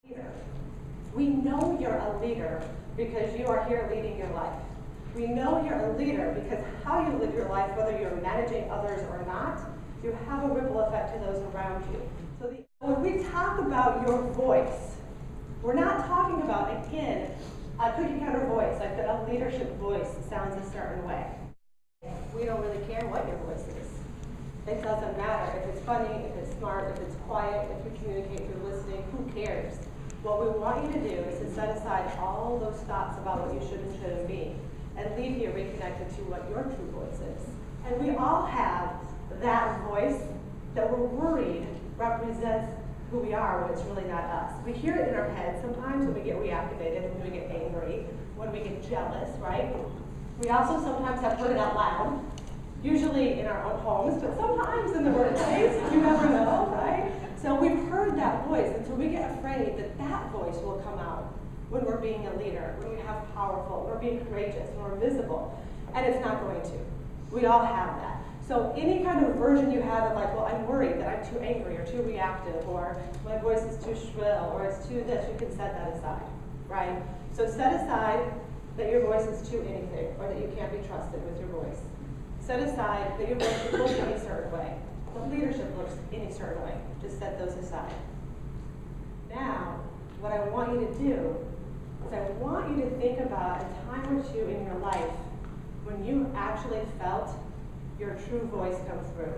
leader. We know you're a leader because you are here leading your life. We know you're a leader because how you live your life, whether you're managing others or not, you have a ripple effect to those around you. So when we talk about your voice, we're not talking about, again, a cookie cutter voice, like a leadership voice sounds a certain way. We don't really care what your voice is. It doesn't matter if it's funny, if it's smart, if it's quiet, if you communicate through listening, who cares? What we want you to do is to set aside all those thoughts about what you should and shouldn't be and leave here reconnected to what your true voice is. And we all have that voice that we're worried represents who we are when it's really not us. We hear it in our head sometimes when we get reactivated, when we get angry, when we get jealous, right? We also sometimes have heard it out loud, usually in our own homes, but sometimes in the workplace, you never know, right? So we've heard that voice, and so we get afraid that that voice will come out when we're being a leader, when we have powerful, when we're being courageous, when we're visible, and it's not going to. We all have that. So any kind of version you have of like, well, I'm worried that I'm too angry or too reactive, or my voice is too shrill, or it's too this, you can set that aside, right? So set aside that your voice is too anything, or that you can't be trusted with your voice. Set aside that your voice should look any certain way. That leadership looks any certain way. Just set those aside. Now, what I want you to do is I want you to think about a time or two in your life when you actually felt your true voice come through.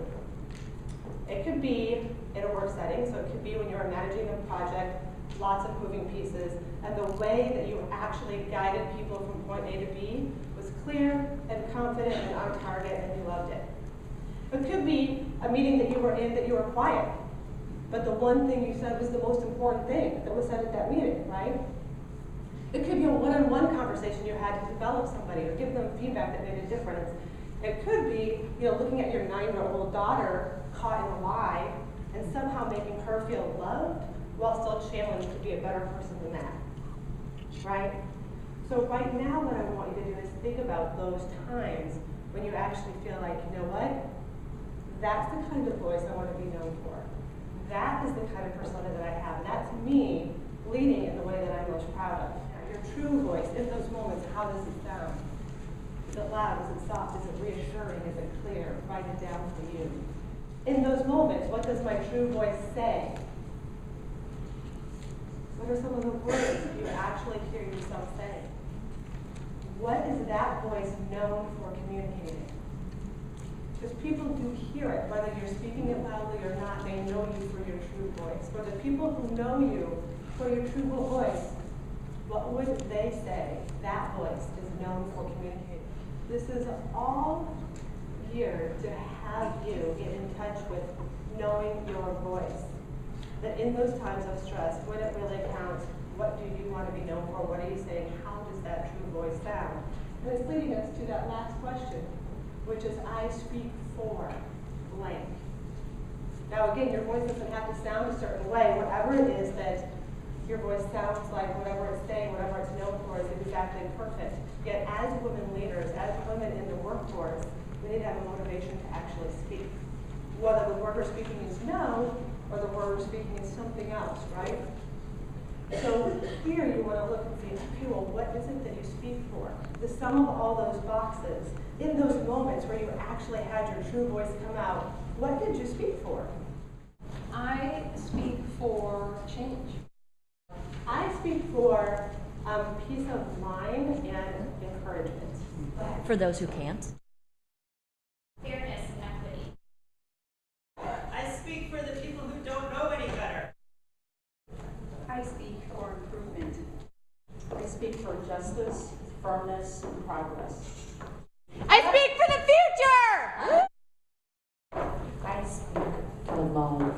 It could be in a work setting, so it could be when you're managing a project, lots of moving pieces, and the way that you actually guided people from point A to B was clear and confident and on target, and you loved it. It could be a meeting that you were in that you were quiet, but the one thing you said was the most important thing that was said at that meeting, right? It could be a one-on-one conversation you had to develop somebody or give them feedback that made a difference. It could be, looking at your 9-year-old daughter caught in a lie and somehow making her feel loved while still challenged to be a better person than that, right? So right now what I want you to do is think about those times when you actually feel like, you know what? That's the kind of voice I want to be known for. That is the kind of persona that I have. That's me leading in the way that I'm most proud of. Now, your true voice, in those moments, how does it sound? Is it loud? Is it soft? Is it reassuring? Is it clear? Write it down for you. In those moments, what does my true voice say? What are some of the words that you actually hear yourself say? What is that voice known for communicating? Because people do hear it, whether you're speaking it loudly or not, they know you for your true voice. For the people who know you for your true voice, what would they say? That voice is known for communicating. This is all geared to have you get in touch with knowing your voice. That in those times of stress, when it really counts, what do you want to be known for? What are you saying? How does that true voice sound? And it's leading us to that last question, which is, I speak for blank. Now again, your voice doesn't have to sound a certain way. Whatever it is that your voice sounds like, whatever it's saying, whatever it's known for is exactly perfect. Yet as women leaders, as women in the workforce, we need to have a motivation to actually speak. Whether the word we're speaking is no, or the word we're speaking is something else, right? So here you want to look and see, okay, well, what is it that you speak for? The sum of all those boxes, in those moments where you actually had your true voice come out, what did you speak for? I speak for change. I speak for peace of mind and encouragement. For those who can't. Fairness and equity. I speak for the people who don't know any better. I speak for improvement. I speak for justice, firmness, and progress. I speak for the future! I speak for love.